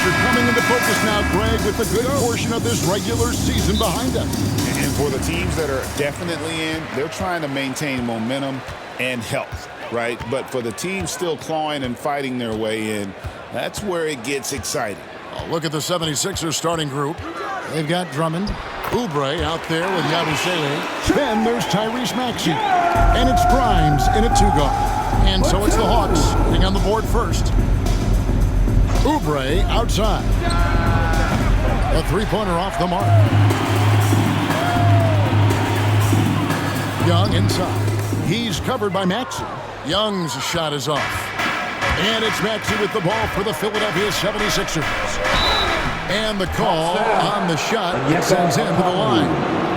are coming into focus now, Greg, with a good portion of this regular season behind us. And for the teams that are definitely in, they're trying to maintain momentum and health, right? But for the teams still clawing and fighting their way in, that's where it gets exciting. Oh, look at the 76ers starting group. They've got Drummond, Oubre out there with Yabusele. Then there's Tyrese Maxey. And it's Grimes in a two-guard. And so it's the Hawks getting on the board first. Oubre outside. A three-pointer off the mark. Young inside. He's covered by Maxey. Young's shot is off. And it's Maxey with the ball for the Philadelphia 76ers. And the call on the shot sends him to the line.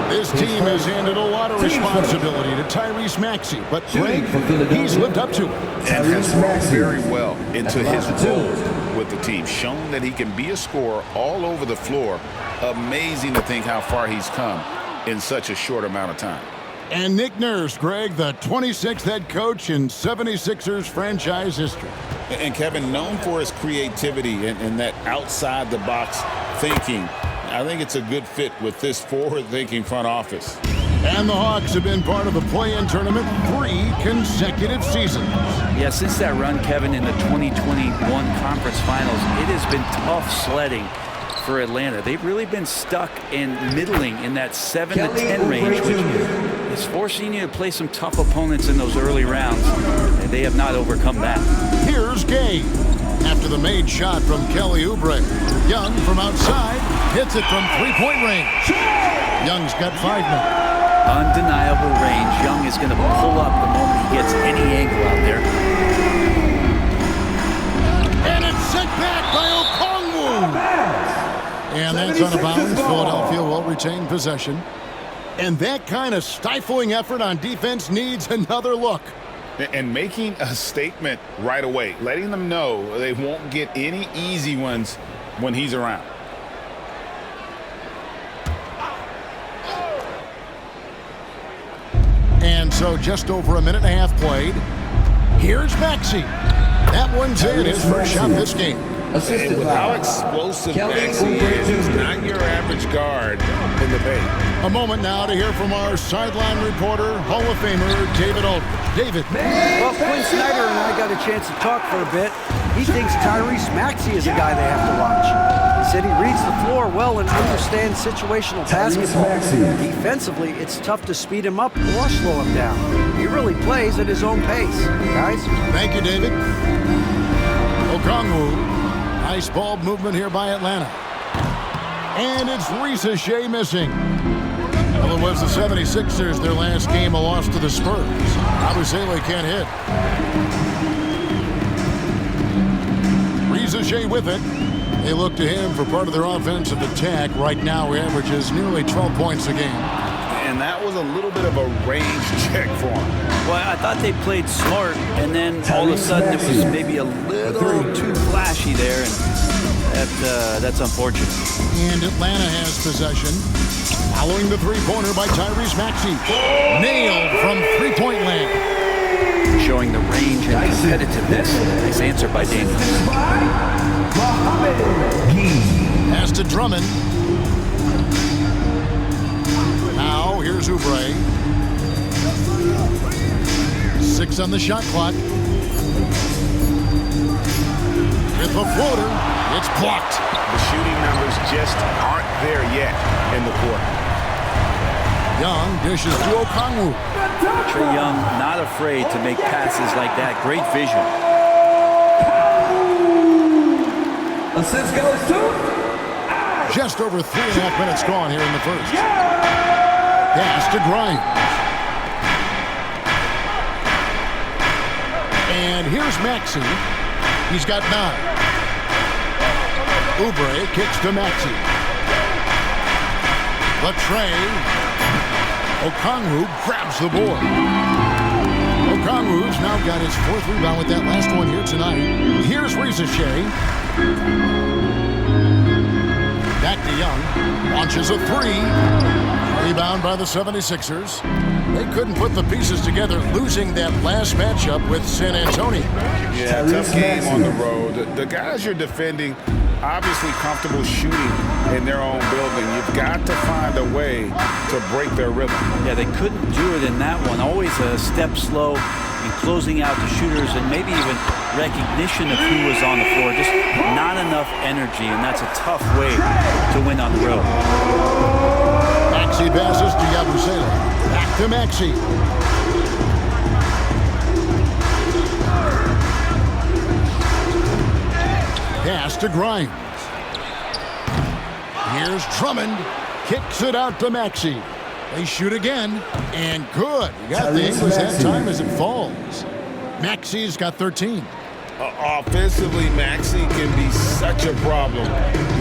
This team has handed a lot of responsibility to Tyrese Maxey, but Greg, he's lived up to it. And has grown very well into his role with the team, shown that he can be a scorer all over the floor. Amazing to think how far he's come in such a short amount of time. And Nick Nurse, Greg, the 26th head coach in 76ers franchise history. And Kevin, known for his creativity and that outside-the-box thinking, I think it's a good fit with this forward-thinking front office. And the Hawks have been part of the play-in tournament 3 consecutive seasons. Yeah, since that run, Kevin, in the 2021 conference finals, it has been tough sledding for Atlanta. They've really been stuck in middling in that 7 to 10 range, which is forcing you to play some tough opponents in those early rounds, and they have not overcome that. Here's Gay. After the made shot from Kelly Oubre. Young from outside hits it from three-point range. Young's got 5 now. Undeniable range. Young is going to pull up the moment he gets any angle out there. And it's sent back by Okongwu. And that's out of bounds. Philadelphia will retain possession. And that kind of stifling effort on defense needs another look. And making a statement right away, letting them know they won't get any easy ones when he's around. And so just over a minute and a half played. Here's Maxey. That one's in his first shot this game. And with how explosive Maxey is, not your average guard in the paint. A moment now to hear from our sideline reporter, Hall of Famer David Aldridge. David. Well, Quinn Snyder and I got a chance to talk for a bit. He thinks Tyrese Maxey is a guy they have to watch. He said he reads the floor well and understands situational basketball. Defensively, it's tough to speed him up or slow him down. He really plays at his own pace. Guys? Thank you, David. Okongwu. Nice ball movement here by Atlanta. And it's Risa Shea missing. Well, it was the 76ers, their last game, a loss to the Spurs. Yabusele can't hit. Risa Shea with it. They look to him for part of their offensive attack. Right now, he averages nearly 12 points a game. And that was a little bit of a range check for him. Well, I thought they played smart, and then all of a sudden it was maybe a little too flashy there, and that's unfortunate. And Atlanta has possession. Following the three-pointer by Tyrese Maxey. Nailed from three-point land. Showing the range and competitiveness. Nice answer by Daniels. Pass to Drummond. Now, here's Oubre. 6 on the shot clock. With the floater, it's blocked. The shooting numbers just aren't there yet in the quarter. Young dishes to Okongwu. Trae Young not afraid to make passes like that. Great vision. Assist goes to... Just over 3.5 minutes gone here in the first. Pass to Grimes. And here's Maxey. He's got 9. Oubre kicks to Maxey. Latrey. Okongwu grabs the board. Okongwu's now got his 4th rebound with that last one here tonight. Here's Risa Shea. Back to Young. Launches a 3. Rebound by the 76ers. They couldn't put the pieces together, losing that last matchup with San Antonio. Yeah, tough game on the road. The guys you're defending, obviously comfortable shooting in their own building. You've got to find a way to break their rhythm. Yeah, they couldn't do it in that one. Always a step slow in closing out the shooters and maybe even recognition of who was on the floor. Just not enough energy, and that's a tough way to win on the road. Maxey passes to Yabusele. Back to Maxey. Pass to Grimes. Here's Drummond. Kicks it out to Maxey. They shoot again. And good. You got the English that time as it falls. Maxey's got 13. Offensively, Maxey can be such a problem.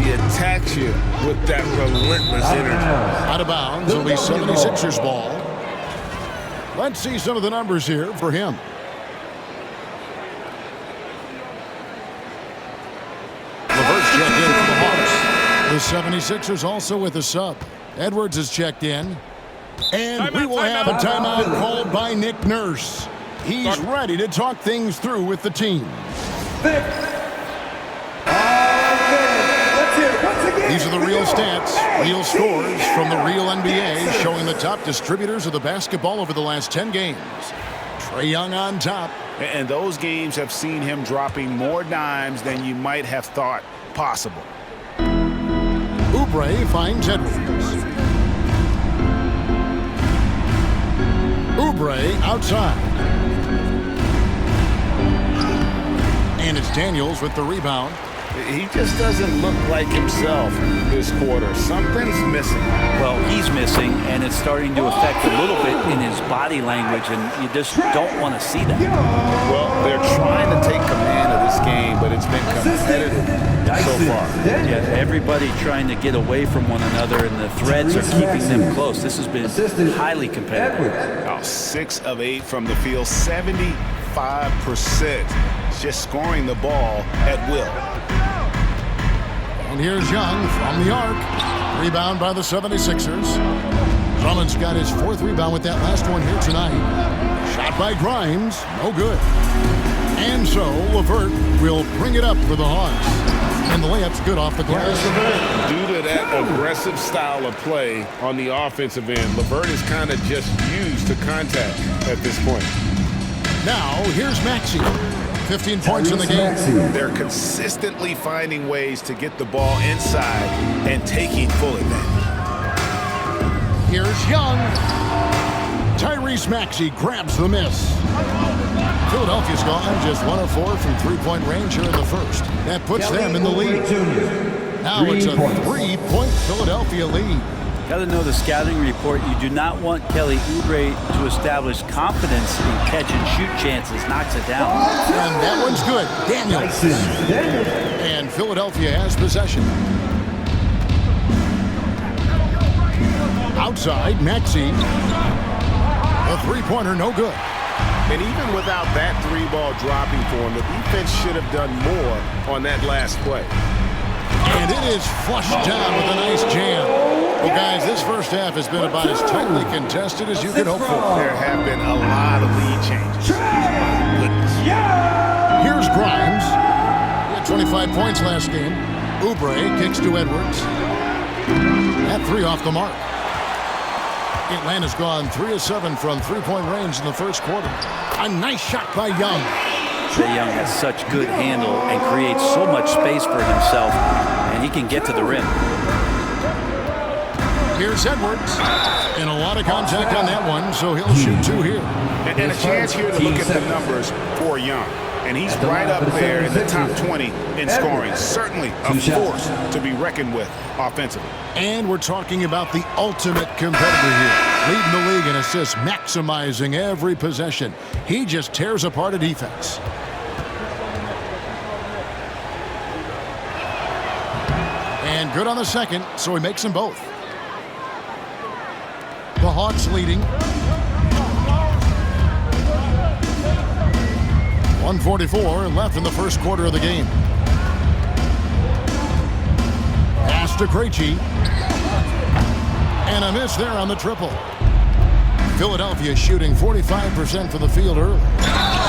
He attacks you with that relentless energy. Out of bounds. It'll be 76ers ball. Let's see some of the numbers here for him. LeVert's checked in for the Hawks. The 76ers also with a sub. Edwards is checked in. And we will have a timeout called by Nick Nurse. He's ready to talk things through with the team. These are the real stats, real scores from the real NBA, showing the top distributors of the basketball over the last 10 games. Trae Young on top. And those games have seen him dropping more dimes than you might have thought possible. Oubre finds Edwards. Oubre outside. And it's Daniels with the rebound. He just doesn't look like himself this quarter. Something's missing. Well, he's missing, and it's starting to affect a little bit in his body language, and you just don't want to see that. Well, they're trying to take command of this game, but it's been competitive so far. Yeah, everybody trying to get away from one another, and the threads are keeping them close. This has been highly competitive. 6 of 8 from the field, 75%. Just scoring the ball at will. And here's Young from the arc. Rebound by the 76ers. Drummond's got his 4th rebound with that last one here tonight. Shot by Grimes. No good. And so LeVert will bring it up for the Hawks. And the layup's good off the glass. Due to that aggressive style of play on the offensive end, LeVert is kind of just used to contact at this point. Now, here's Maxey. 15 points in the game. They're consistently finding ways to get the ball inside and taking full advantage. Here's Young. Tyrese Maxey grabs the miss. Philadelphia's gone just 1 of 4 from three-point range here in the first. That puts them in the lead. Now it's a 3-point Philadelphia lead. Got to know the scouting report. You do not want Kelly Oubre to establish confidence in catch-and-shoot chances. Knocks it down. And that one's good. Daniels. And Philadelphia has possession. Outside, Maxey. A three-pointer, no good. And even without that 3-ball dropping for him, the defense should have done more on that last play. And it is flushed down with a nice jam. Well, guys, this first half has been about as tightly contested as you could hope for. There have been a lot of lead changes. My goodness. Here's Grimes. He had 25 points last game. Oubre kicks to Edwards. That 3 off the mark. Atlanta's gone 3 of 7 from three-point range in the first quarter. A nice shot by Young. Trae Young has such good handle and creates so much space for himself, and he can get to the rim. Here's Edwards. And a lot of contact on that one, so he'll shoot 2 here. And a chance here to look at the numbers for Young. And he's right up there in the top 20 in scoring. Certainly a force to be reckoned with offensively. And we're talking about the ultimate competitor here. Leading the league in assists, maximizing every possession. He just tears apart a defense. And good on the second, so he makes them both. The Hawks leading. 1:44 left in the first quarter of the game. Pass to Krejci. And a miss there on the triple. Philadelphia shooting 45% from the field early.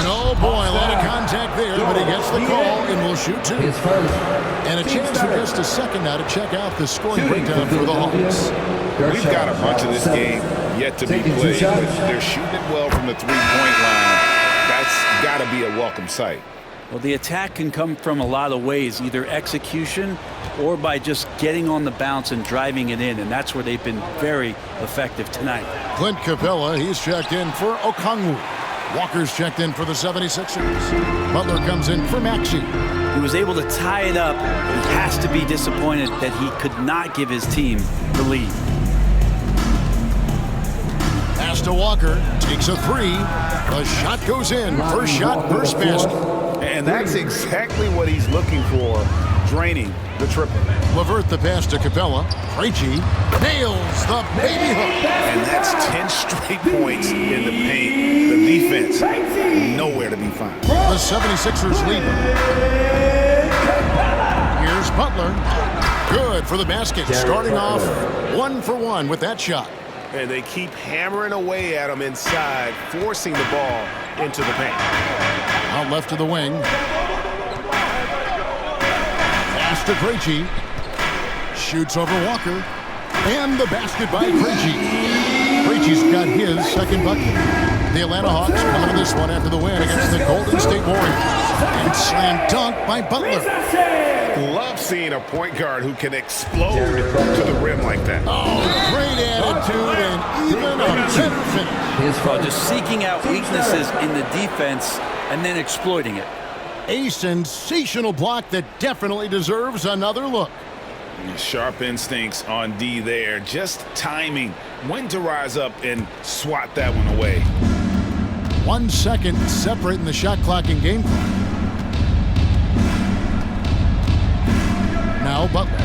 And oh boy, a lot of contact there, but he gets the call and will shoot two. His first. And a chance for just a second now to check out the scoring breakdown for the Hawks. We've got a bunch of this game yet to be played, but they're shooting it well from the three-point line. That's got to be a welcome sight. Well, the attack can come from a lot of ways, either execution or by just getting on the bounce and driving it in, and that's where they've been very effective tonight. Clint Capella, he's checked in for Okongwu. Walker's checked in for the 76ers. Butler comes in for Maxey. He was able to tie it up. He has to be disappointed that he could not give his team the lead. Pass to Walker, takes a three. The shot goes in. First shot, first basket. And that's exactly what he's looking for, draining the triple. LeVert the pass to Capella. Krejci nails the baby hook. And that's 10 straight points in the paint. The defense, nowhere to be found. The 76ers lead. Here's Butler. Good for the basket. Starting off 1 for 1 with that shot. And they keep hammering away at him inside, forcing the ball into the paint. Out left to the wing. Pass to Krejci. Shoots over Walker. And the basket by Krejci. Krejci's got his second bucket. The Atlanta Hawks coming to this one after the win against the Golden State Warriors. And slam dunk by Butler. Love seeing a point guard who can explode to the rim like that. Oh, great attitude and even a better finish. Well, just seeking out weaknesses in the defense and then exploiting it. A sensational block that definitely deserves another look. Sharp instincts on D there. Just timing when to rise up and swat that one away. 1 second separating the shot clock and game clock. Now Butler.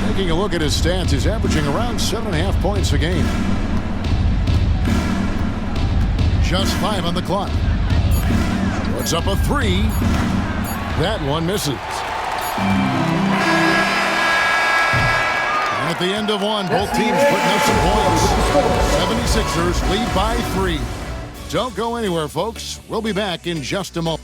Taking a look at his stats, he's averaging around 7.5 points a game. Just 5 on the clock. Puts up a three. That one misses. At the end of one, both teams putting up some points. 76ers lead by 3. Don't go anywhere, folks. We'll be back in just a moment.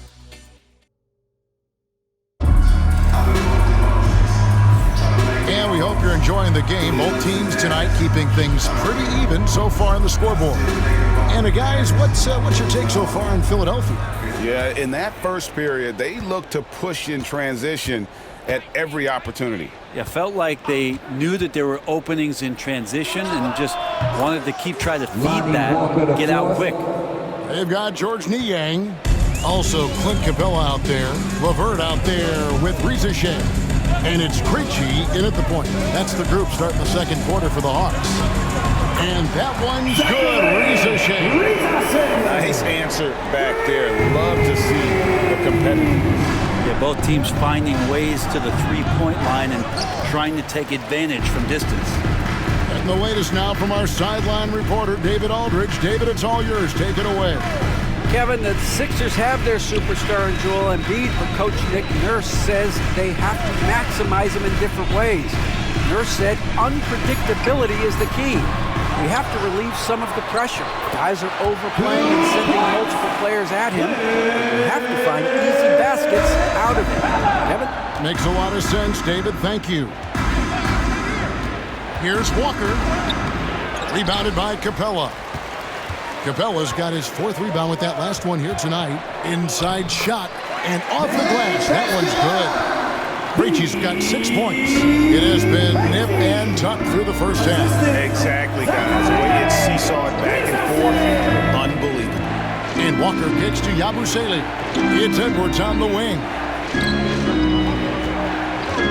And we hope you're enjoying the game. Both teams tonight keeping things pretty even so far on the scoreboard. And guys, what's your take so far in Philadelphia? Yeah, in that first period, they looked to push in transition at every opportunity. Yeah, felt like they knew that there were openings in transition and just wanted to keep trying to feed that, get out quick. They've got George Niang, also Clint Capella out there, LeVert out there with Ricochet. And it's Krejci in at the point. That's the group starting the second quarter for the Hawks. And that one's good. Ricochet. Nice answer back there. Love to see the competitiveness. Yeah, both teams finding ways to the three-point line and trying to take advantage from distance. And the latest now from our sideline reporter, David Aldridge. David, it's all yours. Take it away. Kevin, the Sixers have their superstar in Joel Embiid, but Coach Nick Nurse says they have to maximize him in different ways. Nurse said unpredictability is the key. We have to relieve some of the pressure. Guys are overplaying and sending multiple players at him. We have to find easy baskets out of him. Kevin? Makes a lot of sense, David. Thank you. Here's Walker. Rebounded by Capella. Capella's got his 4th rebound with that last one here tonight. Inside shot and off the glass. That one's good. Krejci's got 6 points. It has been nip and tuck through the first half. Exactly, guys. The way it's seesawed back and forth, unbelievable. And Walker kicks to Yabusele. It's Edwards on the wing.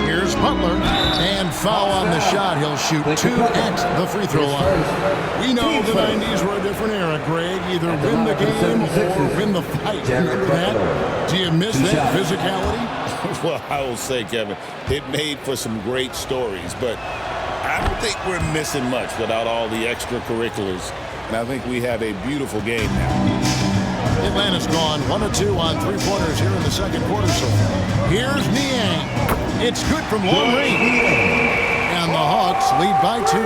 Here's Butler, and foul on the shot. He'll shoot 2 at the free throw line. We know the 90s were a different era, Greg. Either win the game or win the fight. Remember that? Do you miss that physicality? Well, I will say, Kevin, it made for some great stories, but I don't think we're missing much without all the extracurriculars. And I think we have a beautiful game now. Atlanta's gone 1 of 2 on 3-pointers here in the second quarter so far. Here's Niang. It's good from long range. And the Hawks lead by 2.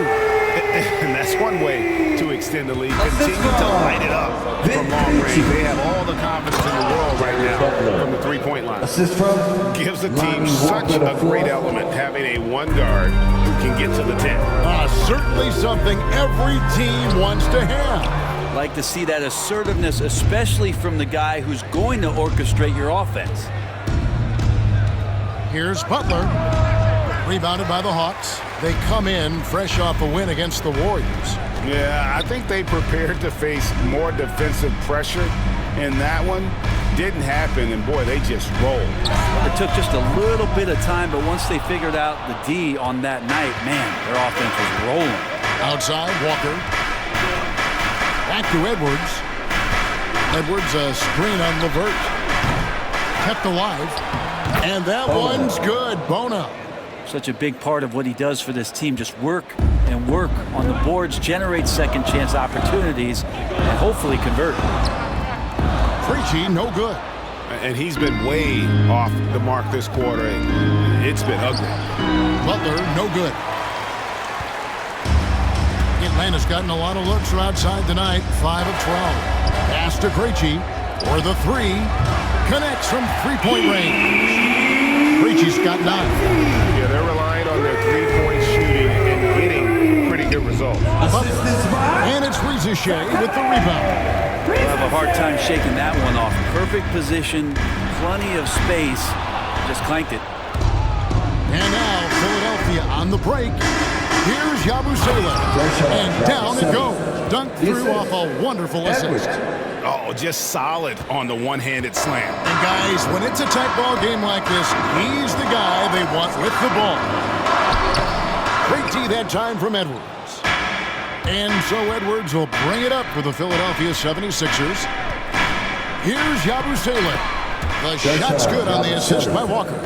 And that's one way to extend the lead. Continue to light it up from long range. They have all the confidence in the world right now from the three-point line. Assist from Gives the team such a great element, having a one guard who can get to the 10. Certainly something every team wants to have. Like to see that assertiveness, especially from the guy who's going to orchestrate your offense. Here's Butler. Rebounded by the Hawks. They come in fresh off a win against the Warriors. Yeah, I think they prepared to face more defensive pressure, and that one didn't happen, and boy, they just rolled. It took just a little bit of time, but once they figured out the D on that night, man, their offense was rolling. Outside, Walker. Back to Edwards. Edwards, a screen on LeVert. Kept alive. And that one's good. Bona. Such a big part of what he does for this team. Just work and work on the boards, generate second chance opportunities, and hopefully convert. Preachy, no good. And he's been way off the mark this quarter. It's been ugly. Butler, no good. Atlanta's gotten a lot of looks from outside tonight. 5 of 12. Pass to Preachy for the three. Connects from three-point range. Preachy's got 9. Yeah, they're relying on their three-point shooting and getting pretty good results. And it's Rizachet with the rebound. We'll have a hard time shaking that one off. Perfect position, plenty of space. Just clanked it. And now Philadelphia on the break. Here's Yabusele. And down it goes. Dunked through off a wonderful assist. Oh, just solid on the one-handed slam. And guys, when it's a tight ball game like this, he's the guy they want with the ball. Great D that time from Edwards. And so Edwards will bring it up for the Philadelphia 76ers. Here's Yabusele. The shot's good on the assist by Walker.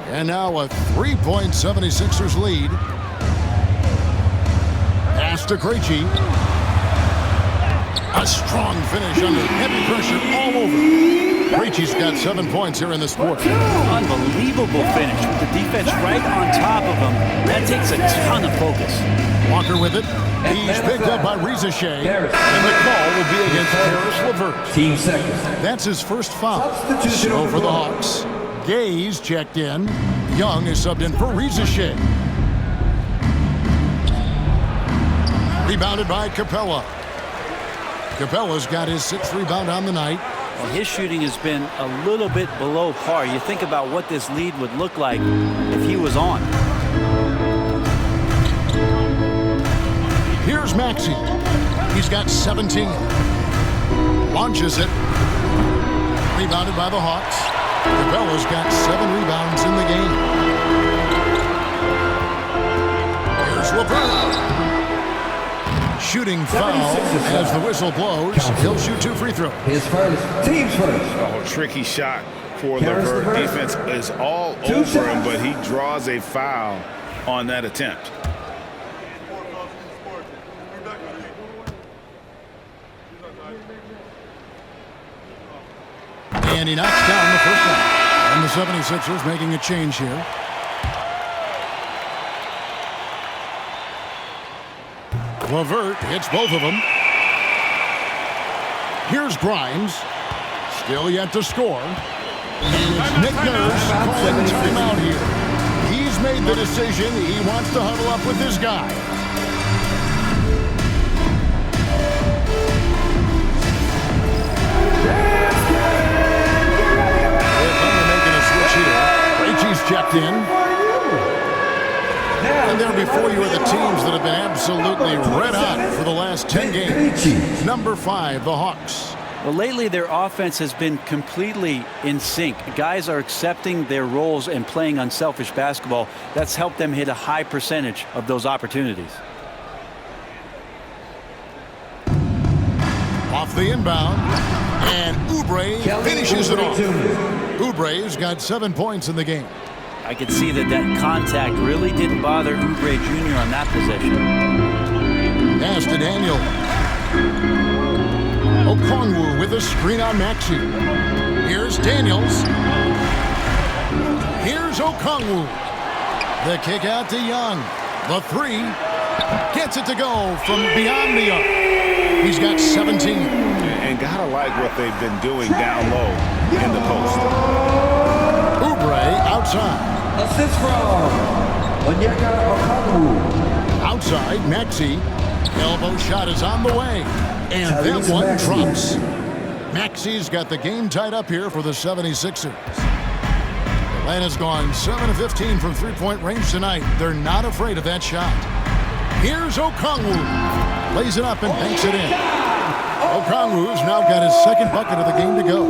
And now a 3-point 76ers lead. Pass to Krejci. A strong finish under heavy pressure all over. Krejci's got 7 points here in this quarter. Unbelievable finish with the defense right on top of him. That takes a ton of focus. Walker with it. He's picked up by Rizachet. And the call will be against Karis LeVert. Team seconds. That's his first foul. So for the Hawks, Gaze checked in. Young is subbed in for Rizachet. Rebounded by Capella. Capella's got his 6th rebound on the night. Well, his shooting has been a little bit below par. You think about what this lead would look like if he was on. Here's Maxey. He's got 17. Launches it. Rebounded by the Hawks. Capella's got 7 rebounds in the game. Here's LeVert. Shooting foul as the whistle blows. He'll shoot 2 free throws. His first. Team's first. Oh, tricky shot for LeVert. Defense is all over him, but he draws a foul on that attempt. And he knocks down the first one. And the 76ers making a change here. LeVert hits both of them. Here's Grimes. Still yet to score. And it's Nick Nurse calling timeout here. He's made the decision. He wants to huddle up with his guy. They're making a switch here. Krejci's checked in. And there before you are the teams that have been absolutely red hot for the last 10 games. Number 5, the Hawks. Well, lately their offense has been completely in sync. Guys are accepting their roles and playing unselfish basketball. That's helped them hit a high percentage of those opportunities. Off the inbound. And Oubre finishes it off. Oubre's got 7 points in the game. I could see that contact really didn't bother Oubre Jr. on that possession. Pass to Daniel. Okongwu with a screen on Maxey. Here's Daniels. Here's Okongwu. The kick out to Young. The 3. Gets it to go from beyond the arc. He's got 17. And gotta like what they've been doing down low in the post. Oubre outside. Assist from Onyeka. Outside, Maxey. Elbow shot is on the way. And that one drops. Maxey's got the game tied up here for the 76ers. Atlanta's gone 7 of 15 from three-point range tonight. They're not afraid of that shot. Here's Okongwu. Lays it up and banks it in. Okongwu's now got his second bucket of the game to go.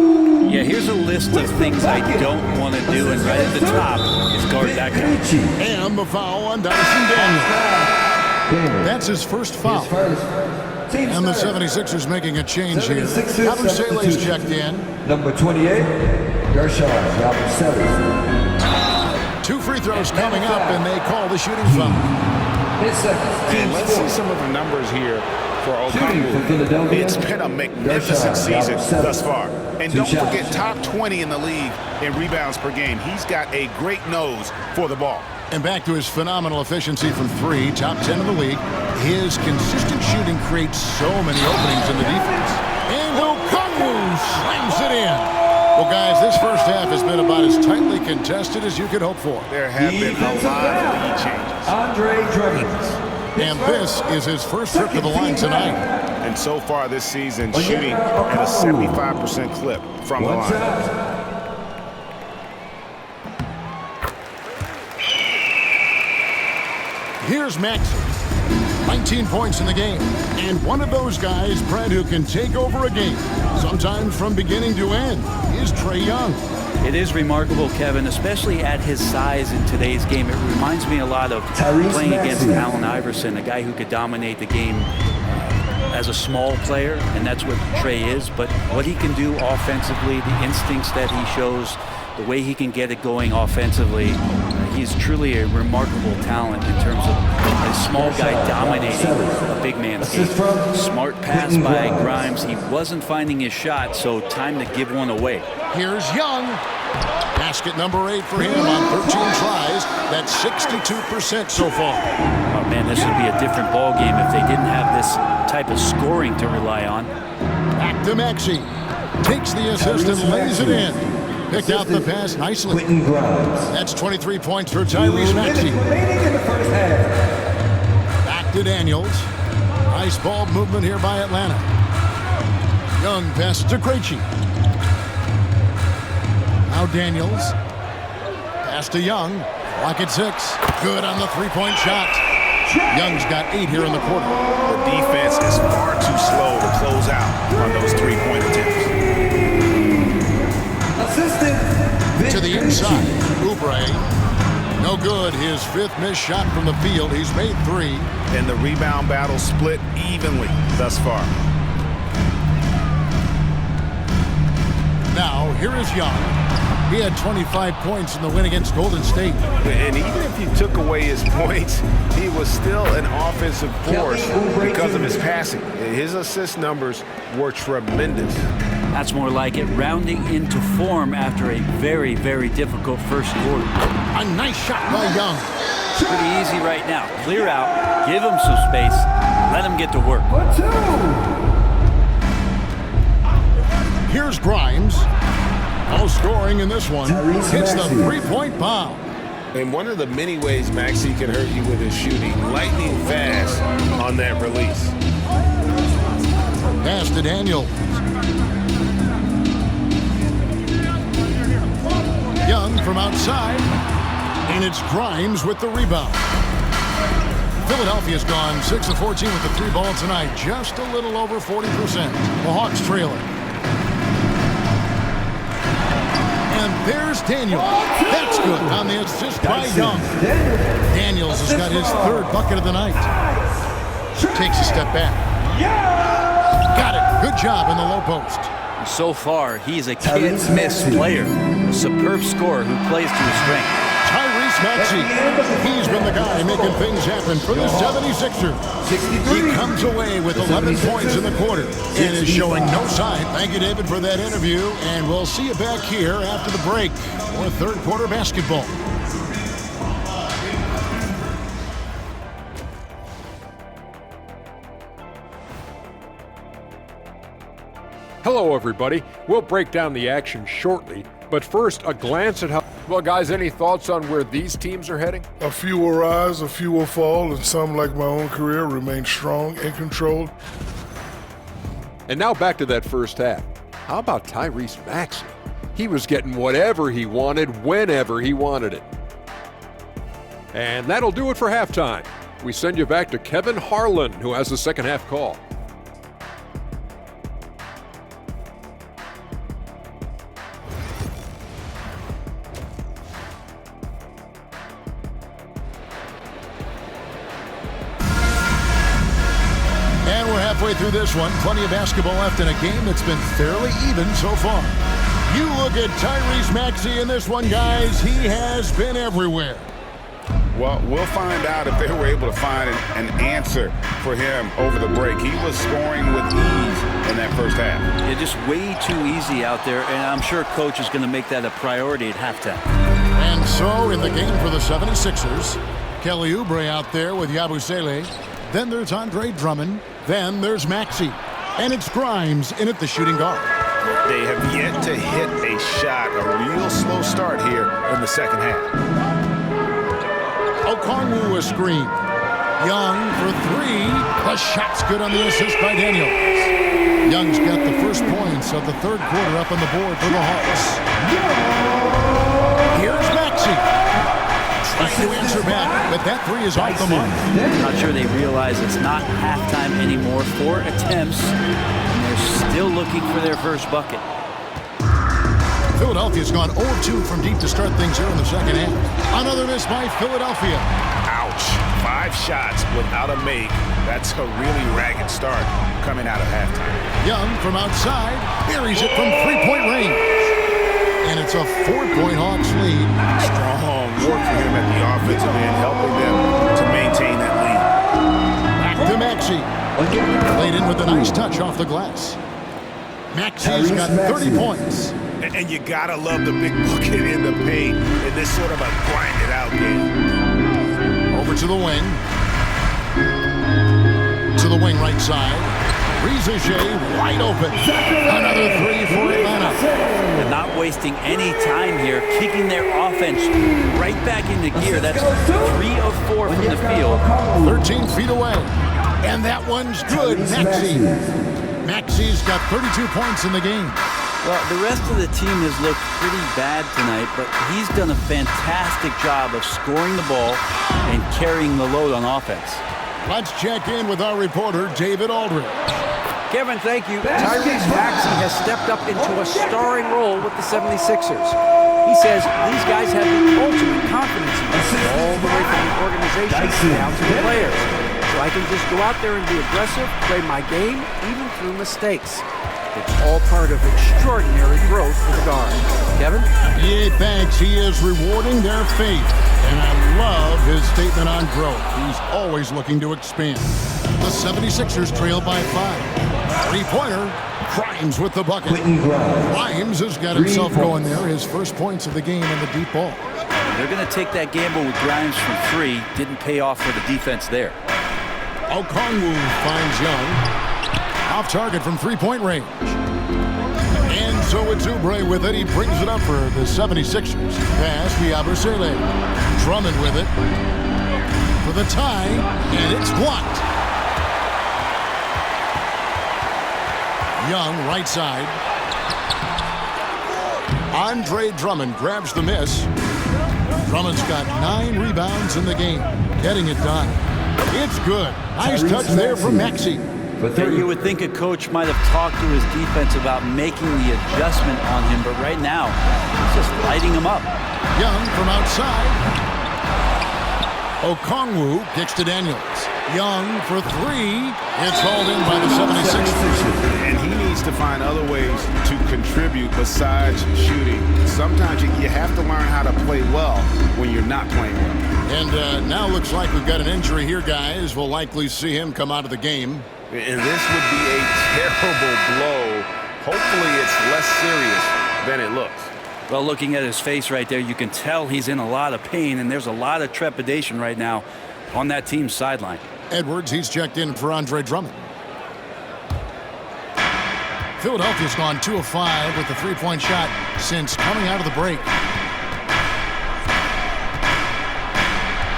Yeah, here's a list of things I don't want to do, and right at the top is guard that guy. And the foul on Dyson Daniels. That's his first foul. And the 76ers making a change here. Abusele's checked in. Number 28, Gershon Yabusele. 2 free throws coming up, and they call the shooting foul. And let's see some of the numbers here for Okongwu. It's been a magnificent season thus far. And don't forget, top 20 in the league in rebounds per game. He's got a great nose for the ball. And back to his phenomenal efficiency from 3, top 10 in the league. His consistent shooting creates so many openings in the defense. And Okongwu slams it in. Well, guys, this first half has been about as tightly contested as you could hope for. There have been a lot of lead changes. Andre Drummond. And this is his first trip to the line tonight. And so far this season, shooting at a 75% clip from the line. Here's Maxey. 19 points in the game. And one of those guys, Brad, who can take over a game, sometimes from beginning to end, is Trae Young. It is remarkable, Kevin, especially at his size in today's game. It reminds me a lot of playing against Allen Iverson, a guy who could dominate the game as a small player, and that's what Trae is. But what he can do offensively, the instincts that he shows, the way he can get it going offensively, he's truly a remarkable talent in terms of a small guy dominating a big man's game. Smart pass by Grimes. He wasn't finding his shot, so time to give one away. Here's Young. Basket number 8 for him on 13 tries. That's 62% so far. Oh, man, this would be a different ball game if they didn't have this type of scoring to rely on. Back to Maxey. Takes the assist and lays it in. Picked out the pass nicely. That's 23 points for Tyrese Maxey. Back to Daniels. Nice ball movement here by Atlanta. Young passes to Krejci. Now Daniels. Pass to Young. Clock at 6. Good on the three-point shot. Young's got 8 here in the quarter. The defense is far too slow to close out on those three-point attempts. To the inside, Oubre. No good. His 5th missed shot from the field. He's made 3. And the rebound battle split evenly thus far. Now, here is Young. He had 25 points in the win against Golden State. And even if you took away his points, he was still an offensive force because of his passing. His assist numbers were tremendous. That's more like it, rounding into form after a very, very difficult first quarter. A nice shot by Young. Pretty easy right now. Clear out, give him some space, let him get to work. Here's Grimes. No scoring in this one. Hits the three-point bomb. And one of the many ways Maxey can hurt you with his shooting, lightning fast on that release. Pass to Daniels. Young from outside, and it's Grimes with the rebound. Philadelphia's gone 6 of 14 with the 3 ball tonight, just a little over 40%. The Hawks trailing. And there's Daniels. That's good on the assist by Young. Daniels has got his 3rd bucket of the night. Takes a step back. Got it. Good job in the low post. So far, he's a can't-miss player. A superb scorer who plays to his strength. Tyrese Maxey. He's been the guy making things happen for the 76ers. He comes away with 11 points in the quarter and is showing no sign. Thank you, David, for that interview. And we'll see you back here after the break for 3rd quarter basketball. Hello, everybody. We'll break down the action shortly, but first, a glance at how... Well, guys, any thoughts on where these teams are heading? A few will rise, a few will fall, and some, like my own career, remain strong and controlled. And now back to that first half. How about Tyrese Maxey? He was getting whatever he wanted, whenever he wanted it. And that'll do it for halftime. We send you back to Kevin Harlan, who has the second half call. And we're halfway through this one. Plenty of basketball left in a game that's been fairly even so far. You look at Tyrese Maxey in this one, guys. He has been everywhere. Well, we'll find out if they were able to find an answer for him over the break. He was scoring with ease in that first half. Yeah, just way too easy out there, and I'm sure Coach is going to make that a priority at halftime. And so in the game for the 76ers, Kelly Oubre out there with Yabusele. Then there's Andre Drummond. Then there's Maxey. And it's Grimes in at the shooting guard. They have yet to hit a shot, a real slow start here in the second half. Okongwu a screen. Young for three. The shot's good on the assist by Daniels. Young's got the first points of the third quarter up on the board for the Hawks. Here's Maxey. Trying to answer back, but that three is off the mark. I'm not sure they realize it's not halftime anymore. 4 attempts, and they're still looking for their first bucket. Philadelphia's gone 0-2 from deep to start things here in the second half. Another miss by Philadelphia. Ouch. 5 shots without a make. That's a really ragged start coming out of halftime. Young from outside buries it from three-point range. And it's a 4-point Hawks lead. Strong work for him at the offensive end, helping them to maintain that lead. Back to Maxey. Played in with a nice touch off the glass. Maxey's got 30 points. And you gotta love the big bucket in the paint in this sort of a grinded-out game. Over to the wing. To the wing right side. Rizache wide open. Another three for Atlanta. They're not wasting any time here, kicking their offense right back into gear. That's 3 of 4 from the field. 13 feet away. And that one's good. Maxey. Maxey's got 32 points in the game. Well, the rest of the team has looked pretty bad tonight, but he's done a fantastic job of scoring the ball and carrying the load on offense. Let's check in with our reporter, David Aldridge. Kevin, thank you. Tyrese Maxey has stepped up into a starring role with the 76ers. He says these guys have the ultimate confidence in him, all the way from the organization down to the players. So I can just go out there and be aggressive, play my game, even through mistakes. It's all part of extraordinary growth for the guard. Kevin? Yeah, thanks. He is rewarding their faith. And I love his statement on growth. He's always looking to expand. The 76ers trail by 5. Three-pointer. Grimes with the bucket. Grimes has got himself going there. His first points of the game in the deep ball. They're going to take that gamble with Grimes from 3. Didn't pay off for the defense there. Okongwu finds Young. Off target from three-point range. And so it's Oubre with it. He brings it up for the 76ers. Pass to Yabusele. Drummond with it. For the tie. And it's blocked. Young, right side. Andre Drummond grabs the miss. Drummond's got 9 rebounds in the game. Getting it done. It's good. Nice touch there from Maxey. You would think a coach might have talked to his defense about making the adjustment on him, but right now, he's just lighting him up. Young from outside. Okongwu kicks to Daniels. Young for 3. It's hauled in by the 76ers. And he needs to find other ways to contribute besides shooting. Sometimes you have to learn how to play well when you're not playing well. And now looks like we've got an injury here, guys. We'll likely see him come out of the game. And this would be a terrible blow. Hopefully it's less serious than it looks. Well, looking at his face right there, you can tell he's in a lot of pain, and there's a lot of trepidation right now on that team's sideline. Edwards, he's checked in for Andre Drummond. Philadelphia's gone 2 of 5 with the three-point shot since coming out of the break.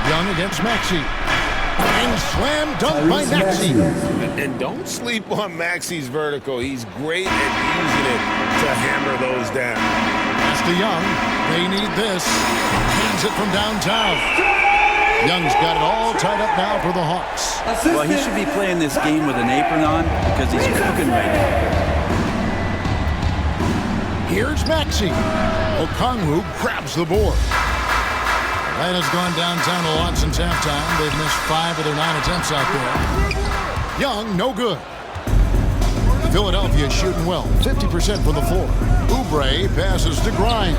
Young against Maxey. And slam dunk by Maxey. And don't sleep on Maxey's vertical. He's great at using it to hammer those down. That's to Young. They need this. Hands it from downtown. Young's got it all tied up now for the Hawks. Well, he should be playing this game with an apron on because he's cooking right now. Here's Maxey. Okongwu grabs the board. Atlanta's gone downtown a lot since halftime. They've missed 5 of their 9 attempts out there. Young, no good. Philadelphia shooting well, 50% from the floor. Oubre passes to Grimes.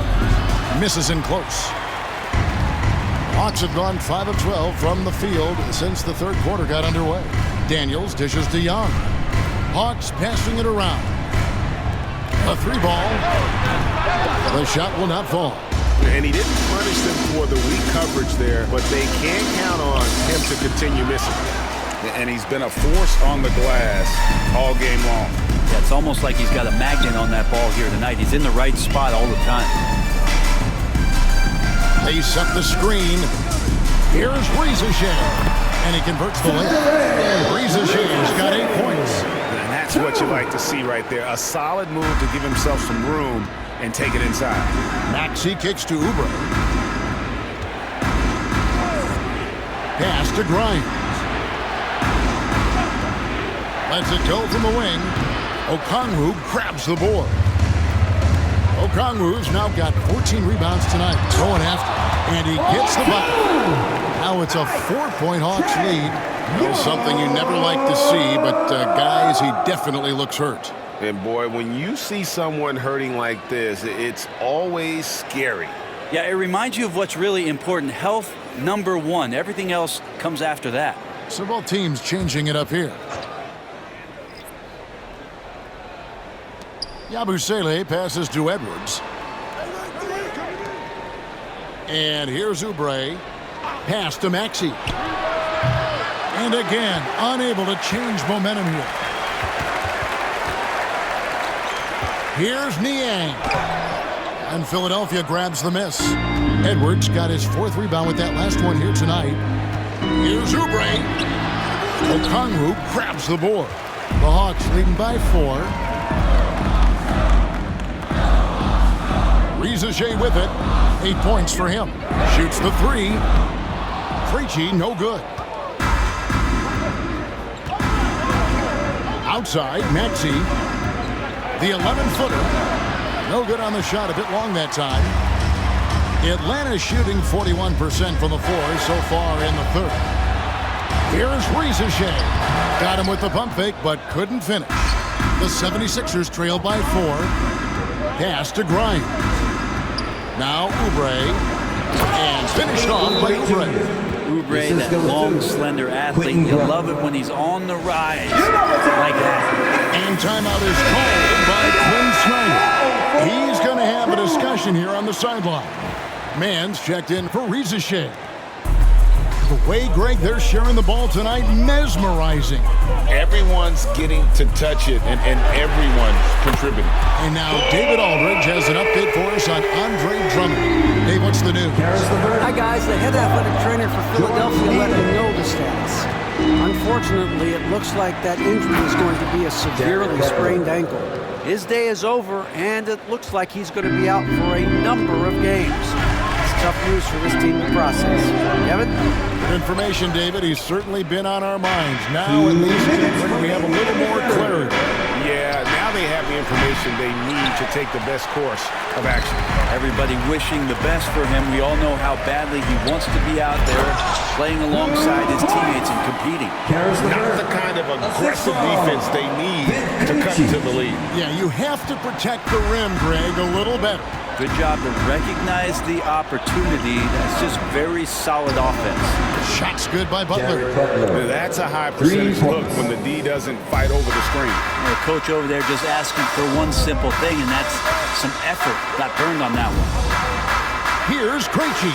Misses in close. Hawks have gone 5 of 12 from the field since the third quarter got underway. Daniels dishes to Young. Hawks passing it around. A 3-ball. The shot will not fall. And he didn't punish them for the weak coverage there, but they can't count on him to continue missing. And he's been a force on the glass all game long. Yeah, it's almost like he's got a magnet on that ball here tonight. He's in the right spot all the time. They set the screen. Here's Rizashea. And he converts the layup. Rizashea's got 8 points. And that's what you like to see right there. A solid move to give himself some room and take it inside. Maxey kicks to Oubre. Pass to Grimes. Lets it go from the wing. Okongwu grabs the board. Okongwu's now got 14 rebounds tonight. Going after. And he gets the bucket. Now it's a 4-point Hawks lead. It's something you never like to see, but guys, he definitely looks hurt. And boy, when you see someone hurting like this, it's always scary. Yeah, it reminds you of what's really important. Health, number 1. Everything else comes after that. So both teams changing it up here. Yabusele passes to Edwards. And here's Oubre. Pass to Maxey. And again, unable to change momentum here. Here's Niang. And Philadelphia grabs the miss. Edwards got his 4th rebound with that last one here tonight. Here's Oubre. Okongwu grabs the board. The Hawks leading by 4. Rizashea with it. 8 points for him. Shoots the 3. Krejci, no good. Outside, Maxey. The 11-footer. No good on the shot. A bit long that time. Atlanta shooting 41% from the floor so far in the third. Here's Rizashea. Got him with the pump fake, but couldn't finish. The 76ers trail by 4. Pass to Grimes. Now Oubre. And finished off by Oubre. Oubre, that long, slender athlete. You love it when he's on the rise like that. And timeout is called by Quinn Snyder. He's going to have a discussion here on the sideline. Mann's checked in for Rizashea. The way, Greg, they're sharing the ball tonight, mesmerizing. Everyone's getting to touch it, and everyone's contributing. And now David Aldridge has an update for us on Andre Drummond. Dave, what's the news? Hi, guys. The head athletic trainer for Philadelphia let me know the status. Unfortunately, it looks like that injury is going to be a severely sprained ankle. His day is over, and it looks like he's going to be out for a number of games. It's tough news for this team to process. Kevin? Good information, David. He's certainly been on our minds. Now, at least, we have a little more clarity. Yeah, now they have the information they need to take the best course of action. Everybody wishing the best for him. We all know how badly he wants to be out there playing alongside his teammates and competing. Not the kind of aggressive defense they need to cut into the lead. Yeah, you have to protect the rim, Greg, a little better. Good job to recognize the opportunity. That's just very solid offense. Shot's good by Butler. That's a high percentage look when the D doesn't fight over the screen. The coach over there just asking for one simple thing, and that's some effort. Got burned on that one. Here's Krejci.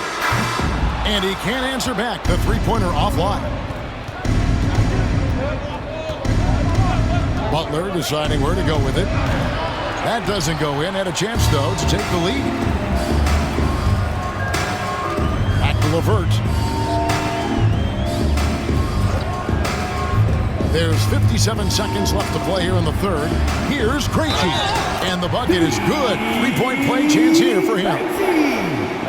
And he can't answer back. The three-pointer offline. Butler deciding where to go with it. That doesn't go in. Had a chance, though, to take the lead. Back to LeVert. There's 57 seconds left to play here in the third. Here's Krejci. And the bucket is good. Three-point play chance here for him. Well,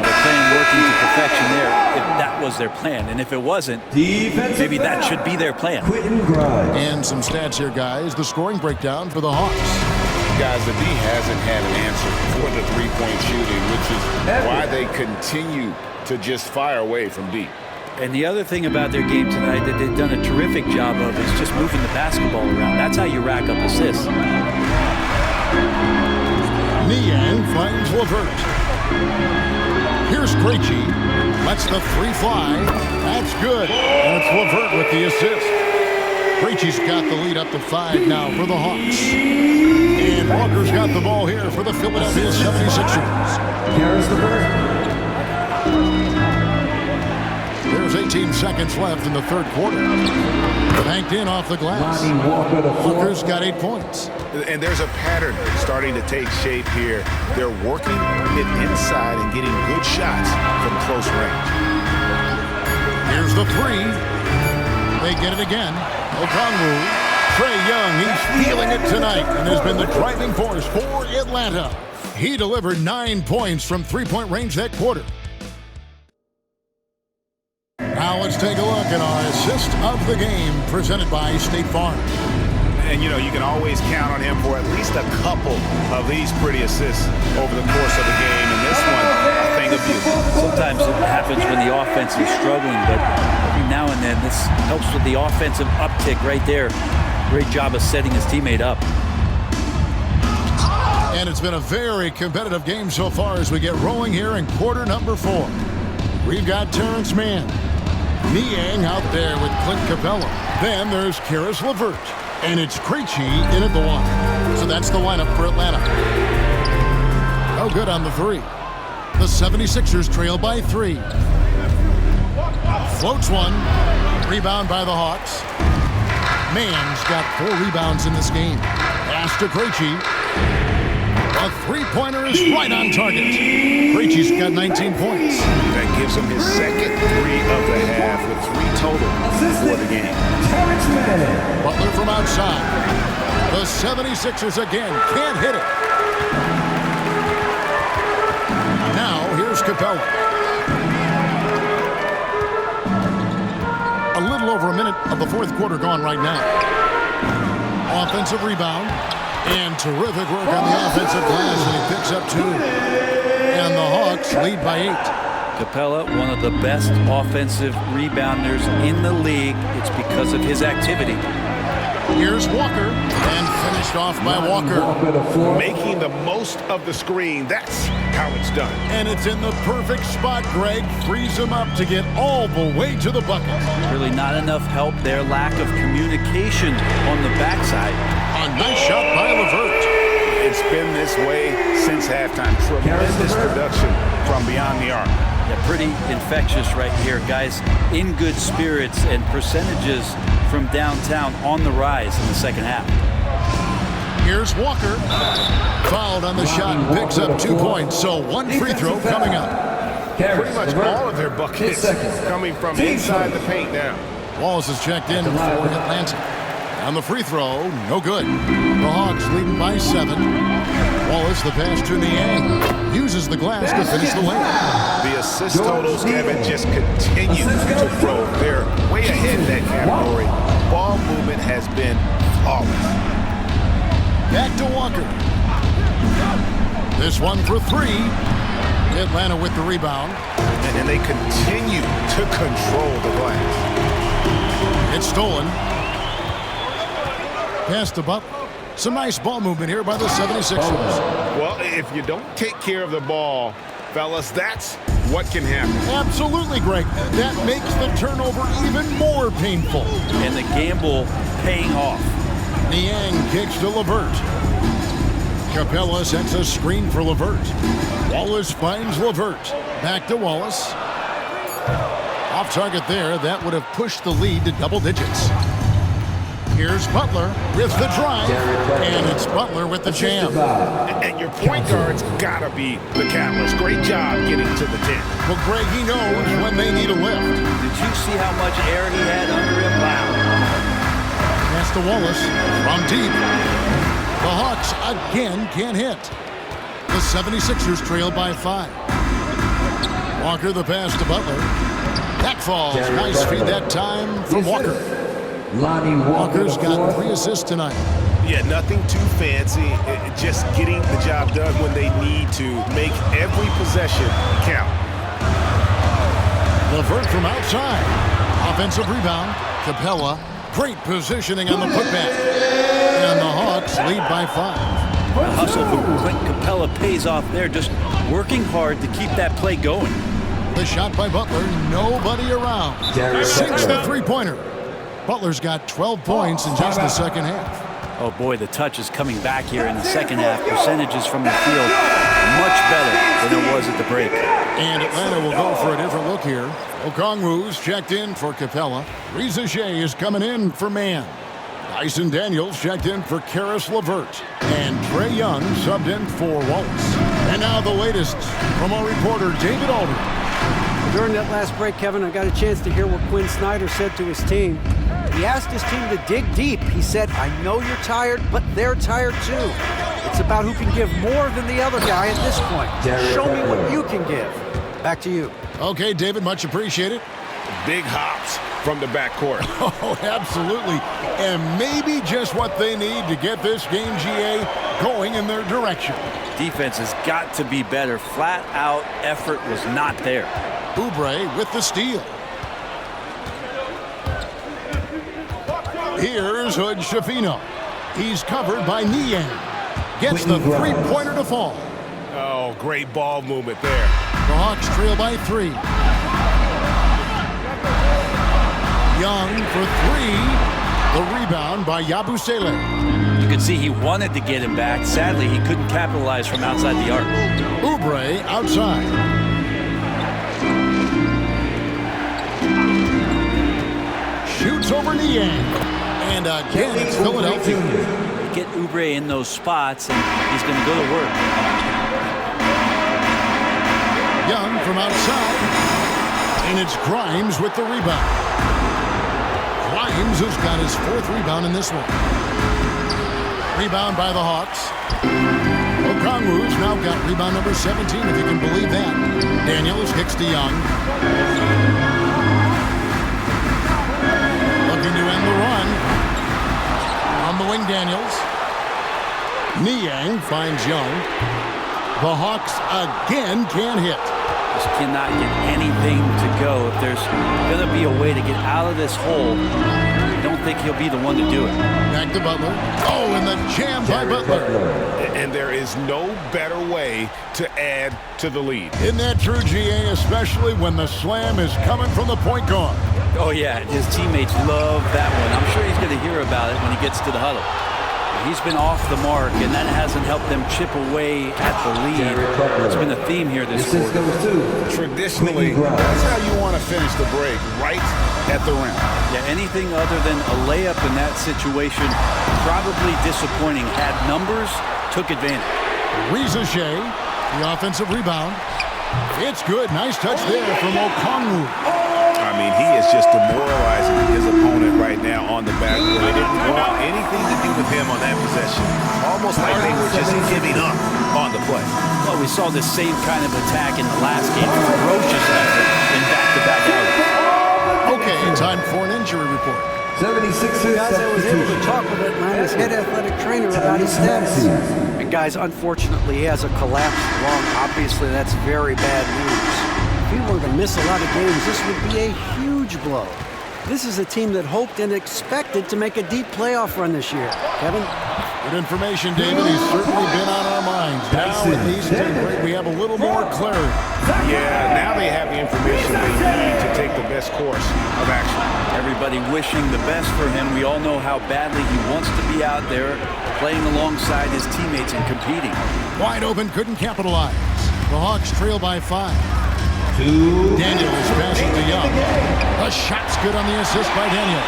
they're playing working to perfection there if that was their plan. And if it wasn't, maybe that should be their plan. And some stats here, guys. The scoring breakdown for the Hawks. Guys, the D hasn't had an answer for the three-point shooting, which is why they continue to just fire away from deep. And the other thing about their game tonight that they've done a terrific job of is just moving the basketball around. That's how you rack up assists. Niang finds LeVert. Here's Krejci. Lets the three fly. That's good. And it's LeVert with the assist. Krejci's got the lead up to 5 now for the Hawks. And Walker's got the ball here for the Philadelphia 76ers. Carries LeVert. There's 18 seconds left in the third quarter. Banked in off the glass. Walker's got 8 points. And there's a pattern starting to take shape here. They're working it inside and getting good shots from close range. Here's the three. They get it again. Okongwu. Trae Young, he's feeling it tonight and has been the driving force for Atlanta. He delivered 9 points from three-point range that quarter. Now let's take a look at our assist of the game presented by State Farm. And, you know, you can always count on him for at least a couple of these pretty assists over the course of the game. And this one, a thing of beauty. Sometimes it happens when the offense is struggling, but every now and then this helps with the offensive uptick right there. Great job of setting his teammate up. And it's been a very competitive game so far as we get rolling here in quarter number 4. We've got Terrence Mann. Niang out there with Clint Capella. Then there's Caris LeVert. And it's Krejci in at the 1. So that's the lineup for Atlanta. No good on the 3. The 76ers trail by 3. Floats one. Rebound by the Hawks. Mann's got 4 rebounds in this game. Pass to Krejci. A three-pointer is right on target. Krejci's got 19 points. That gives him his second 3 of the half with 3 total for the game. Butler from outside. The 76ers again can't hit it. Now here's Capella. A little over a minute of the fourth quarter gone right now. Offensive rebound. And terrific work on the offensive glass, and he picks up 2. And the Hawks lead by 8. Capella, one of the best offensive rebounders in the league. It's because of his activity. Here's Walker, and finished off by Walker. Making the most of the screen. That's how it's done. And it's in the perfect spot. Greg frees him up to get all the way to the bucket. Really not enough help there. Lack of communication on the backside. A nice shot by LeVert. It's been this way since halftime. Tremendous production from beyond the arc. Yeah, pretty infectious right here. Guys in good spirits and percentages from downtown on the rise in the second half. Here's Walker. Fouled on the shot and picks up 2 points. So 1 free throw coming up. Pretty much all of their buckets coming from inside the paint now. Wallace is checked in for Atlanta. On the free throw, no good. The Hawks leading by 7. Wallace, the pass to Niang. Uses the glass to finish the lane. The assist totals, Kevin, just continue to grow. They're way ahead in that category. Ball movement has been flawless. Back to Walker. This one for 3. Atlanta with the rebound. And they continue to control the glass. It's stolen. Pass to Butler. Some nice ball movement here by the 76ers. Well, if you don't take care of the ball, fellas, that's what can happen. Absolutely, Greg. That makes the turnover even more painful. And the gamble paying off. Niang kicks to LeVert. Capella sets a screen for LeVert. Wallace finds LeVert. Back to Wallace. Off target there. That would have pushed the lead to double digits. Here's Butler with the drive, and it's Butler with the jam. And your point guard's got to be the catalyst. Great job getting to the 10. Well, Greg, he knows when they need a lift. Did you see how much air he had under him? Wow. Pass to Wallace from deep. The Hawks again can't hit. The 76ers trail by 5. Walker the pass to Butler. That falls. Nice feed that time from Walker. Walker's got 3 assists tonight. Yeah, nothing too fancy. Just getting the job done when they need to. Make every possession count. LeVert from outside. Offensive rebound. Capella. Great positioning on the putback. And the Hawks lead by 5. The hustle from Clint Capella pays off there, just working hard to keep that play going. The shot by Butler, nobody around. Sinks the three-pointer. Butler's got 12 points in just the second half. Oh boy, the touch is coming back here in the second half. Percentages from the field much better than it was at the break. And Atlanta will go for a different look here. Okongwu's checked in for Capella. Reza Shea is coming in for Mann. Dyson Daniels checked in for Karis LeVert. And Trae Young subbed in for Wallace. And now the latest from our reporter, David Aldridge. During that last break, Kevin, I got a chance to hear what Quinn Snyder said to his team. He asked his team to dig deep. He said, I know you're tired, but they're tired too. It's about who can give more than the other guy at this point. Show me what you can give. Back to you. Okay, David, much appreciated. Big hops from the backcourt. Oh, absolutely. And maybe just what they need to get this game, GA, going in their direction. Defense has got to be better. Flat out effort was not there. Oubre with the steal. Here's Hood Schifino. He's covered by Niang. Gets the three-pointer to fall. Oh, great ball movement there. The Hawks trail by 3. Young for 3. The rebound by Yabusele. You could see he wanted to get him back. Sadly, he couldn't capitalize from outside the arc. Oubre outside. Shoots over Niang. And again, it's Philadelphia. Get Oubre in those spots, and he's going to go to work. Young from outside. And it's Grimes with the rebound. Grimes has got his 4th rebound in this one. Rebound by the Hawks. Okongwu's now got rebound number 17, if you can believe that. Daniels kicks to Young. Looking to end the run. On the wing, Daniels. Niang finds Young. The Hawks again can't hit. Just cannot get anything to go. If there's going to be a way to get out of this hole, I don't think he'll be the one to do it. Back to Butler. Oh, and the jam by Butler. And there is no better way to add to the lead. Isn't that true, GA, especially when the slam is coming from the point guard? Oh, yeah, his teammates love that one. I'm sure he's going to hear about it when he gets to the huddle. He's been off the mark, and that hasn't helped them chip away at the lead. It's been a theme here this quarter. Traditionally, that's how you want to finish the break, right at the rim. Yeah, anything other than a layup in that situation, probably disappointing. Had numbers, took advantage. Reza Shea, the offensive rebound. It's good. Nice touch there from Okongwu. I mean, he is just demoralizing his opponent right now on the backboard. They didn't want anything to do with him on that possession. Almost like they were just giving up on the play. Well, we saw the same kind of attack in the last game. Ferocious effort in back-to-back outs. Okay, time for an injury report. 76ers. Guys, I was able to talk with Atlanta's head athletic trainer about his status. And guys, unfortunately, he has a collapsed lung. Obviously, that's very bad news. If he were to miss a lot of games, this would be a huge blow. This is a team that hoped and expected to make a deep playoff run this year. Kevin? Good information, David. He's certainly been on our minds. Now, at least we have a little more clarity. Yeah, now they have the information they need to take the best course of action. Everybody wishing the best for him. We all know how badly he wants to be out there playing alongside his teammates and competing. Wide open, couldn't capitalize. The Hawks trail by 5. Daniels passing to Young. The shot's good on the assist by Daniels.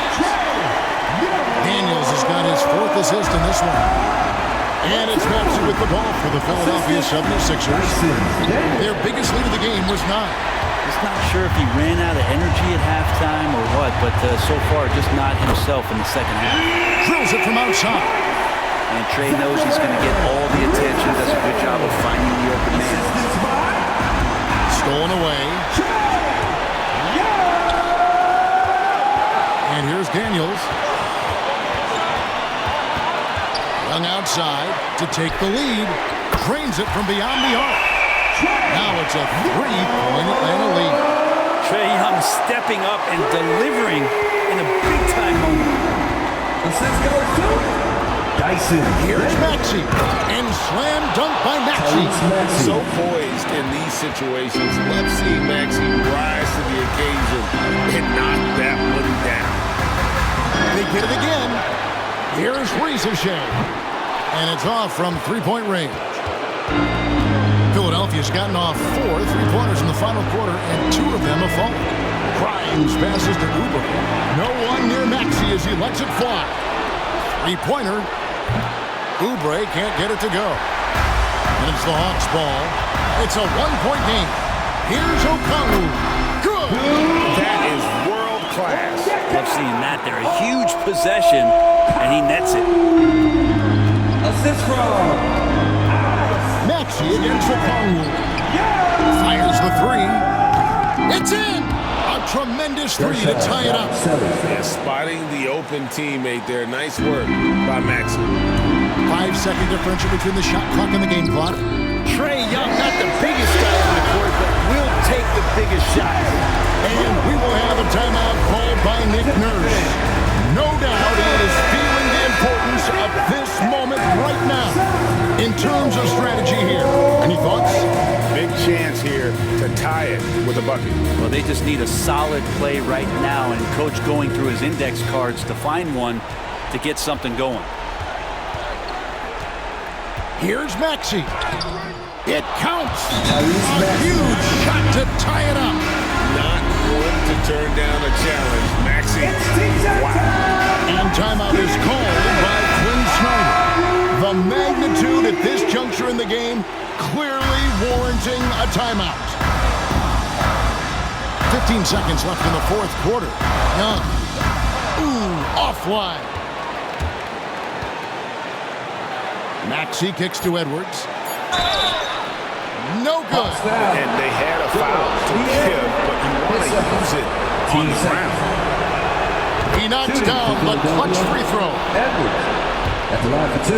Daniels has got his 4th assist in this one. And it's Maxey with the ball for the Philadelphia 76ers. Their biggest lead of the game was 9. Just not sure if he ran out of energy at halftime or what, but so far just not himself in the second half. Drills it from outside. And Trey knows he's going to get all the attention. Does a good job of finding the open man. Stolen away. And here's Daniels. Young outside to take the lead. Drains it from beyond the arc. Now it's a 3-point Atlanta lead. Trey Young stepping up and delivering in a big-time moment. Assist goes to Dyson. Here's Maxey. And slam dunk by Maxey. So poised in these situations. Let's see Maxey rise to the occasion and knock that one down. They get it again. Here's Rieseshay. And it's off from 3-point range. Philadelphia's gotten off 4 3-pointers in the final quarter, and 2 of them have fallen. Grimes passes to Oubre. No one near Maxey as he lets it fly. 3-pointer. Oubre can't get it to go. And it's the Hawks ball. It's a 1-point game. Here's Okongwu. Good. That is world class. Love seeing that there. A huge possession, and he nets it. Assist from Maxey against Okongwu. Fires the 3. It's in. A tremendous 3 to tie it up. Yeah, spotting the open teammate there. Nice work by Maxey. 5-second differential between the shot clock and the game clock. Trey Young, not the biggest guy on the court, but will take the biggest shot. And we will have a timeout called by Nick Nurse. No doubt he is feeling the importance of this moment right now in terms of strategy here. Any thoughts? Big chance here to tie it with a bucket. Well, they just need a solid play right now, and Coach going through his index cards to find one to get something going. Here's Maxey. It counts. A huge shot to tie it up. Not one to turn down a challenge. Maxey. Wow. And timeout is called by Quinn Snyder. The magnitude at this juncture in the game clearly warranting a timeout. 15 seconds left in the 4th quarter. Young. Ooh, offline. Maxey kicks to Edwards. No good. And they had a foul to give, but you want to use it on the ground. He knocks down the clutch free throw. Edwards at the line for 2.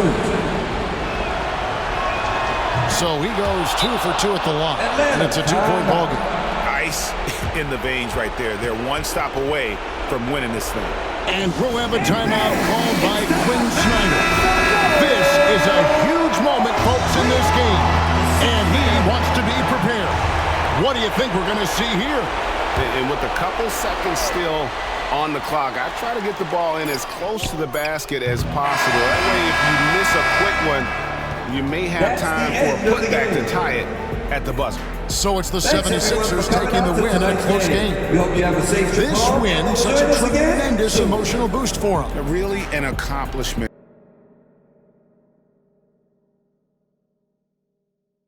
So he goes 2 for 2 at the line. And it's a 2-point ballgame. Ice in the veins right there. They're one stop away from winning this thing. And we'll have a timeout called by Quinn Snyder. This is a huge moment, folks, in this game. And he wants to be prepared. What do you think we're going to see here? And with a couple seconds still on the clock, I try to get the ball in as close to the basket as possible. That way, if you miss a quick one, you may have time for a putback to tie it at the buzzer. So it's the 76ers taking the win in a close game. We hope you have a safe trip This home. win, such a tremendous emotional boost for them. Really an accomplishment.